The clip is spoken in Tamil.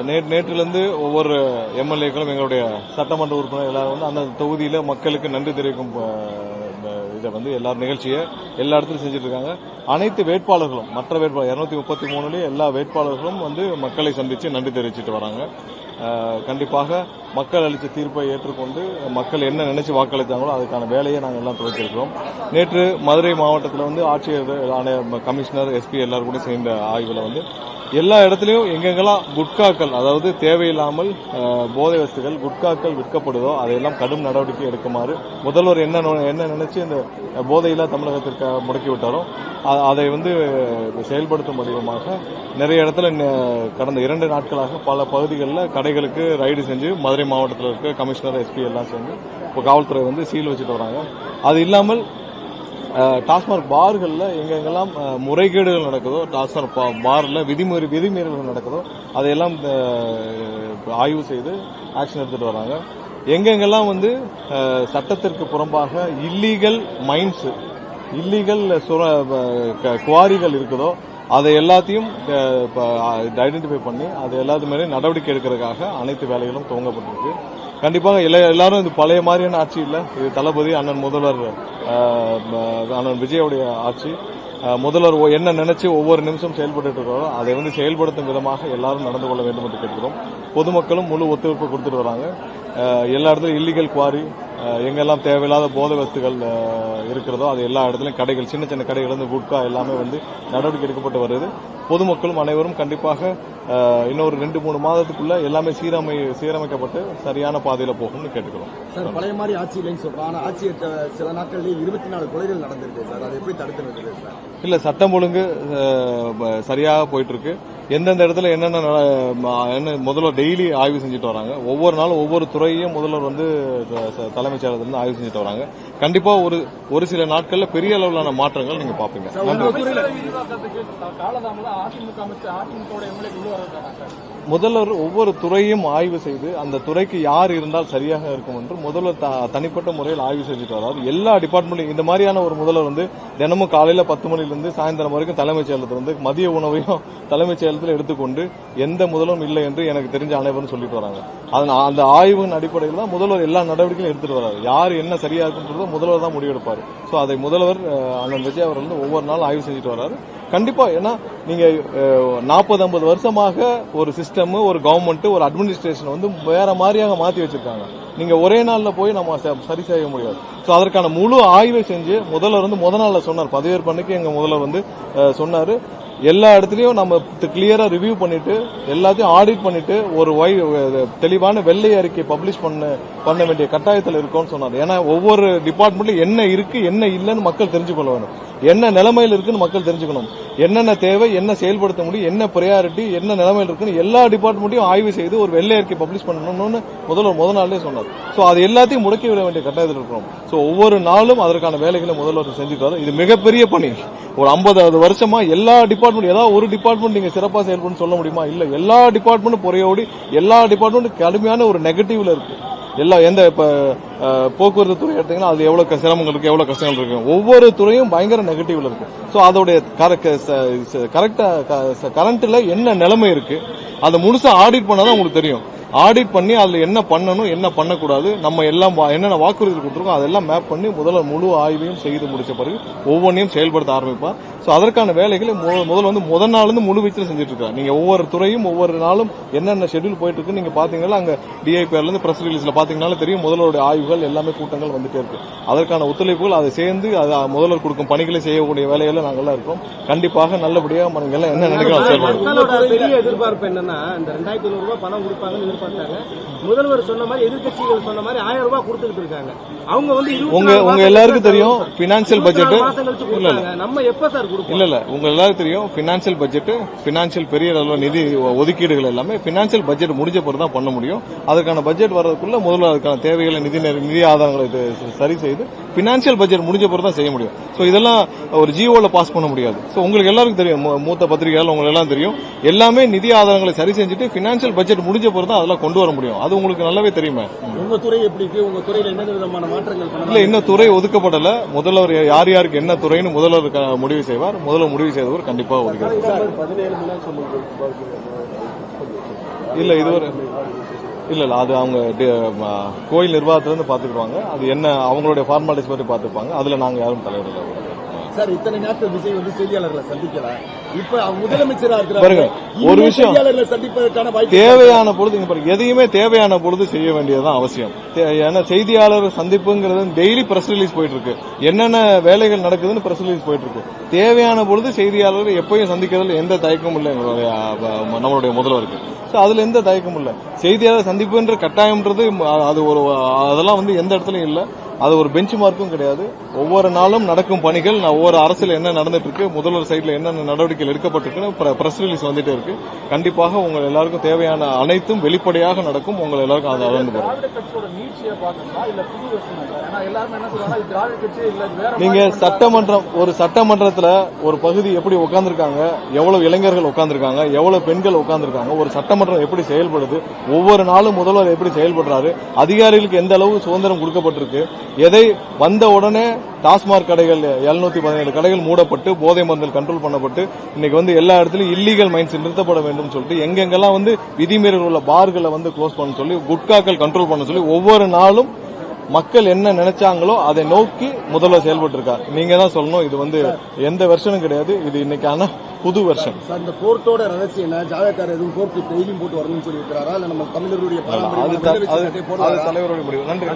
நேற்றிலிருந்து ஒவ்வொரு எம்எல்ஏக்களும் எங்களுடைய சட்டமன்ற உறுப்பினர் எல்லாரும் வந்து அந்த தொகுதியில மக்களுக்கு நன்றி தெரிவிக்கும் இதை வந்து எல்லாரும் நிகழ்ச்சியை எல்லா இடத்துலையும் செஞ்சுட்டு இருக்காங்க. அனைத்து வேட்பாளர்களும் மற்ற வேட்பாளர் 233 எல்லா வேட்பாளர்களும் வந்து மக்களை சந்திச்சு நன்றி தெரிவிச்சுட்டு வராங்க. கண்டிப்பாக மக்கள் அளித்த தீர்ப்பை ஏற்றுக்கொண்டு மக்கள் என்ன நினைச்சு வாக்களித்தாங்களோ அதுக்கான வேலையை நாங்கள் எல்லாம் துவக்கியிருக்கிறோம். நேற்று மதுரை மாவட்டத்தில் வந்து ஆட்சியர் கமிஷனர் எஸ்பி எல்லாரும் கூட சேர்ந்த ஆய்வில் வந்து எல்லா இடத்துலையும் எங்கெங்கெல்லாம் குட்காக்கள் அதாவது தேவையில்லாமல் போதை வஸ்துகள் குட்காக்கள் விற்கப்படுதோ அதையெல்லாம் கடும் நடவடிக்கை எடுக்குமாறு முதல்வர் என்ன நினைச்சு இந்த போதையில்லா தமிழகத்திற்கு முடக்கி விட்டாரோ அதை வந்து செயல்படுத்தும் வடிவமாக நிறைய இடத்துல கடந்த 2 நாட்களாக பல பகுதிகளில் கடைகளுக்கு ரைடு செஞ்சு மதுரை மாவட்டத்தில் இருக்க கமிஷனர் எஸ்பி எல்லாம் சேர்ந்து இப்போ காவல்துறை வந்து சீல் வச்சுட்டு வராங்க. அது இல்லாமல் டாஸ்மாக் பார்களில் எங்கெங்கெல்லாம் முறைகேடுகள் நடக்குதோ டாஸ்மாக் பார்ல விதிமீறல்கள் நடக்குதோ அதையெல்லாம் ஆய்வு செய்து ஆக்ஷன் எடுத்துட்டு வராங்க. எங்கெங்கெல்லாம் வந்து சட்டத்திற்கு புறம்பாக இல்லீகல் மைன்ஸ் இல்லீகல் குவாரிகள் இருக்குதோ அதை எல்லாத்தையும் ஐடென்டிஃபை பண்ணி அது எல்லாத்துமே நடவடிக்கை எடுக்கிறதுக்காக அனைத்து வேலைகளும் துவங்கப்பட்டிருக்கு. கண்டிப்பாக எல்லாரும் இது பழைய மாதிரியான ஆட்சி இல்லை. இது தளபதி அண்ணன் முதல்வர் அண்ணன் விஜயோடைய ஆட்சி. முதல்வர் என்ன நினைச்சு ஒவ்வொரு நிமிஷம் செயல்பட்டு இருக்கிறோம் அதை வந்து செயல்படுத்தும் விதமாக எல்லாரும் நடந்து கொள்ள வேண்டும் என்று கேட்கிறோம். பொதுமக்களும் முழு ஒத்துழைப்பு கொடுத்துட்டு வராங்க. எல்லா இடத்துலையும் இல்லீகல் குவாரி எங்கெல்லாம் தேவையில்லாத போதை வஸ்துகள் இருக்கிறதோ அது எல்லா இடத்துலையும் கடைகள் சின்ன சின்ன கடைகள் வந்து குட்கா எல்லாமே வந்து நடவடிக்கை எடுக்கப்பட்டு வருது. பொதுமக்களும் அனைவரும் கண்டிப்பாக இன்னொரு 2-3 மாதத்துக்குள்ள எல்லாமே சீரமைக்கப்பட்டு சரியான பாதையில போகும்னு கேட்டுக்கிறோம். சார் பழைய மாதிரி ஆட்சி இல்லைன்னு சொல்றோம். ஆனா ஆட்சி சில நாட்களில் 24 கொலைகள் நடந்திருக்கு சார். அதை எப்படி தடுத்து நிறுத்துறது சார்? இல்ல சட்டம் ஒழுங்கு சரியாக போயிட்டு இருக்கு. எந்தெந்த இடத்துல என்னென்ன முதல்வர் டெய்லி ஆய்வு செஞ்சுட்டு வராங்க. ஒவ்வொரு நாளும் ஒவ்வொரு துறையையும் முதல்வர் வந்து தலைமைச் செயலகத்திலிருந்து ஆய்வு செஞ்சுட்டு வராங்க. கண்டிப்பா ஒரு சில நாட்கள்ல பெரிய அளவிலான மாற்றங்கள் நீங்க பாப்பீங்க. முதல்வர் ஒவ்வொரு துறையும் ஆய்வு செய்து அந்த துறைக்கு யார் இருந்தால் சரியாக இருக்கும் என்று முதல்வர் தனிப்பட்ட முறையில் ஆய்வு செஞ்சுட்டு வராது. எல்லா டிபார்ட்மெண்ட்லையும் இந்த மாதிரியான ஒரு முதல்வர் வந்து தினமும் காலையில 10 மணிலிருந்து சாயந்தரம் வரைக்கும் தலைமைச் செயலகத்தில் வந்து மதிய உணவையும் தலைமைச் செயலகத்தில் எடுத்துக்கொண்டு எந்த முதல்வரும் இல்லை என்று எனக்கு தெரிஞ்ச அனைவரும் சொல்லிட்டு வராங்க. அந்த ஆய்வின் அடிப்படையில் தான் முதல்வர் எல்லா நடவடிக்கையும் எடுத்துட்டு வராரு. யார் என்ன சரியா இருக்குன்றத முதல்வர் தான் முடிவெடுப்பார். சோ அதை முதல்வர் அண்ணன் விஜய் அவர்கள் வந்து ஒவ்வொரு நாள் ஆய்வு செஞ்சுட்டு வராரு. கண்டிப்பா ஏன்னா நீங்க 40-50 வருஷமாக ஒரு சிஸ்டம் ஒரு கவர்மெண்ட் ஒரு அட்மினிஸ்ட்ரேஷன் வந்து வேற மாதிரியாக மாத்தி வச்சிருக்காங்க. நீங்க ஒரே நாள்ல போய் நம்ம சரி செய்ய முடியாது. சோ அதற்கான முழு ஆய்வை செஞ்சு முதல்வர் வந்து முத நாள்ல சொன்னார். பதவியேற்பு அன்னைக்கு எங்க முதல்வர் வந்து சொன்னாரு எல்லா இடத்துலயும் நம்ம கிளியரா ரிவ்யூ பண்ணிட்டு எல்லாத்தையும் ஆடிட் பண்ணிட்டு ஒரு தெளிவான வெள்ளை அறிக்கை பப்ளிஷ் பண்ண வேண்டிய கட்டாயத்தில் இருக்கும்னு சொன்னார். ஏன்னா ஒவ்வொரு டிபார்ட்மெண்ட்ல என்ன இருக்கு என்ன இல்லன்னு மக்கள் தெரிஞ்சுக்கொள்ள வேணும். என்ன நிலைமையில் இருக்குன்னு மக்கள் தெரிஞ்சுக்கணும். என்னென்ன தேவை என்ன செயல்படுத்த முடியும் என்ன பிரையாரிட்டி என்ன நிலைமையில் இருக்குன்னு எல்லா டிபார்ட்மெண்ட்டையும் ஆய்வு செய்து ஒரு வெள்ளை அறிக்கை பப்ளிஷ் பண்ணணும்னு முதல்வர் முத நாளே சொன்னார். சோ அது எல்லாத்தையும் முடக்கி விட வேண்டிய கட்டாயத்தில் இருக்கிறோம். சோ ஒவ்வொரு நாளும் அதற்கான வேலைகளை முதல்வர் செஞ்சுட்டு இது மிகப்பெரிய பணி. ஒரு 50 வருஷமா எல்லா டிபார்ட்மெண்ட் ஏதாவது ஒரு டிபார்ட்மெண்ட் நீங்க சிறப்பா செயல்படும் சொல்ல முடியுமா? இல்ல எல்லா டிபார்ட்மெண்ட்டும் பொறையோடி எல்லா டிபார்ட்மெண்ட்டும் கடுமையான ஒரு நெகட்டிவ்ல இருக்கு. எந்த போக்குவரத்து துறை எடுத்தீங்கன்னா அது எவ்வளவு சிரமங்கள் இருக்கு எவ்வளவு கஷ்டங்கள் இருக்கு. ஒவ்வொரு துறையும் பயங்கர நெகட்டிவ்ல இருக்கு. சோ அதோடைய கரெக்டா கரண்ட்ல என்ன நிலைமை இருக்கு அதை முழுசா ஆடிட் பண்ணாதான் உங்களுக்கு தெரியும். ஆடிட் பண்ணி அதுல என்ன பண்ணணும் என்ன பண்ணக்கூடாது நம்ம எல்லாம் என்னென்ன வாக்குறுதி கொடுத்துருக்கோம் அதெல்லாம் மேப் பண்ணி முதல்ல முழு ஆய்வையும் செய்து முடிச்ச பிறகு ஒவ்வொன்றையும் செயல்படுத்த ஆரம்பிப்பார். சோ அதற்கான வேலைகளை முதல்ல வந்து முதல் நாள் இருந்து முழு வீச்சில் செஞ்சுட்டு இருக்காங்க. நீங்க ஒவ்வொரு துறையும் ஒவ்வொரு நாளும் என்னென்ன ஷெட்யூல் போயிட்டு இருக்கு நீங்க பாத்தீங்கன்னா அங்க டிஐபிஆர்ல இருந்து பிரஸ் ரிலீஸ்ல பாத்தீங்கன்னாலும் தெரியும் முதல்வருடைய ஆய்வுகள் எல்லாமே கூட்டங்கள் வந்துட்டே இருக்கு. அதற்கான ஒத்துழைப்புகள் அதை சேர்ந்து முதல்வர் கொடுக்கும் பணிகளை செய்யக்கூடிய வேலைகளை நாங்கெல்லாம் இருக்கோம். கண்டிப்பாக நல்லபடியா எல்லாம் என்ன நினைக்கிறோம். பெரிய எதிர்பார்ப்பு என்னன்னா இந்த 2500 ரூபாய் பணம் கொடுப்பாங்க முதல்வர் சொன்ன மாதிரி எதிர்கட்சிகள் சொன்ன மாதிரி 1000 ரூபாய் கொடுத்துட்டு இருக்காங்க. அவங்க வந்து உங்க எல்லாருக்கும் தெரியும் பினான்சியல் பட்ஜெட் நம்ம எப்ப சார் கொடுப்போம்? இல்ல உங்க எல்லாருக்கும் தெரியும் பினான்சியல் பட்ஜெட் பினான்சியல் பெரிய அளவு நிதி ஒதுக்கீடுகள் எல்லாமே பினான்சியல் பட்ஜெட் முடிஞ்ச பிறகு தான் பண்ண முடியும். அதுக்கான பட்ஜெட் வர்றதுக்குள்ள முதல்ல அதுக்கான தேவைகளை நிதி ஆதாரங்களை சரி செய்து பினான்சியல் பட்ஜெட் முடிஞ்ச பிறகு தான் செய்ய முடியும். சோ இதெல்லாம் ஒரு ஜிஓல பாஸ் பண்ண முடியாது. சோ உங்களுக்கு எல்லாருக்கும் தெரியும் மூத்த பத்திரிகையாளர் உங்களுக்கு எல்லாம் தெரியும் எல்லாமே நிதி ஆதாரங்களை சரி செஞ்சுட்டு பினான்சியல் பட்ஜெட் முடிஞ்ச பிறகு தான் அதெல்லாம் கொண்டு வர முடியும். அது உங்களுக்கு நல்லாவே தெரியுமே. உங்க துறை எப்படி இருக்கு? உங்க துறையில என்ன விதமான மாற்றங்கள் இல்ல இன்னும் துறை ஒதுக்கப்படல. முதல்வர் யார் யாருக்கு என்ன துறைன்னு முதல்வர் முடிவு செய்வார். முதல்வர் முடிவு செய்தவர் கண்டிப்பா ஒதுக்கிறார். இல்ல இதுவரை இல்ல அது அவங்க கோயில் நிர்வாகத்திலிருந்து பாத்துக்குவாங்க. அது என்ன அவங்களுடைய ஃபார்மாலிட்டிஸ் பற்றி பாத்துப்பாங்க. அதுல நாங்க யாரும் தலையிடல. சார், இத்தனை நாட்கள் விஜய் செய்தியாளர்களை சந்திக்கல. இப்ப முதலமைச்சரா பாருங்க, ஒரு விஷயம் செய்தியாளர்களை சந்திப்பதற்கான வாய்ப்பு தேவையான பொழுது இங்க பாருங்க, எதையுமே தேவையான பொழுது செய்ய வேண்டியதுதான் அவசியம். ஏன்னா செய்தியாளர் சந்திப்புங்கிறது டெய்லி பிரஸ் ரிலீஸ் போயிட்டு இருக்கு. என்னென்ன வேலைகள் நடக்குதுன்னு பிரஸ் ரிலீஸ் போயிட்டு இருக்கு. தேவையான பொழுது செய்தியாளர்கள் எப்பயும் சந்திக்கிறதுல எந்த தயக்கமும் இல்லை நம்மளுடைய முதல்வருக்கு. அதுல எந்த தயக்கமும் இல்ல. செய்தியாளர் சந்திப்புன்ற கட்டாயம்ன்றது அது அதெல்லாம் எந்த இடத்துலயும் இல்ல. அது ஒரு பெஞ்ச் மார்க்கும் கிடையாது. ஒவ்வொரு நாளும் நடக்கும் பணிகள், ஒவ்வொரு அரசியல் என்ன நடந்துட்டு இருக்கு, முதல்வர் சைட்ல என்னென்ன நடவடிக்கைகள் எடுக்கப்பட்டிருக்கு, பிரஸ் ரிலீஸ் வந்துட்டே இருக்கு. கண்டிப்பாக உங்க எல்லாருக்கும் தேவையான அனைத்தும் வெளிப்படையாக நடக்கும். உங்க எல்லாருக்கும் அது அளந்து வரும். நீங்க சட்டமன்றத்துல ஒரு பகுதி எப்படி உட்கார்ந்துருக்காங்க, எவ்வளவு இளைஞர்கள் உட்கார்ந்துருக்காங்க, எவ்வளவு பெண்கள் உட்கார்ந்துருக்காங்க, ஒரு சட்டமன்றம் எப்படி செயல்படுது, ஒவ்வொரு நாளும் முதல்வர் எப்படி செயல்படுறாரு, அதிகாரிகளுக்கு எந்த அளவு சுதந்திரம் கொடுக்கப்பட்டிருக்கு, எதை வந்த உடனே டாஸ்மாக் கடைகள் 717 கடைகள் மூடப்பட்டு போதை மருந்துகள் கண்ட்ரோல் பண்ணப்பட்டு இன்னைக்கு எல்லா இடத்துலயும் இல்லீகல் மைன்ஸ் நிறுத்தப்பட வேண்டும் சொல்லிட்டு எங்கெங்கெல்லாம் விதிமீறல் உள்ள பார்களை க்ளோஸ் பண்ண சொல்லி, குட்காக்கள் கண்ட்ரோல் பண்ண சொல்லி ஒவ்வொரு நாளும் மக்கள் என்ன நினைச்சாங்களோ அதை நோக்கி முதல்வர் செயல்பட்டு இருக்கார். நீங்க தான் சொல்லணும். இது எந்த வெர்ஷனும் கிடையாது. இது இன்னைக்கான புது வெர்ஷன். இந்த கோர்ட்டோட ரகசியம் என்ன? ஜாவேக்கார் எதுவும் கோர்ட்டு டெய்லியும் போட்டு வரணும்னு சொல்லி இருக்கிறாரா? இல்ல நம்ம தமிழர்களுடைய அது தலைவருடைய முடிவு. நன்றி.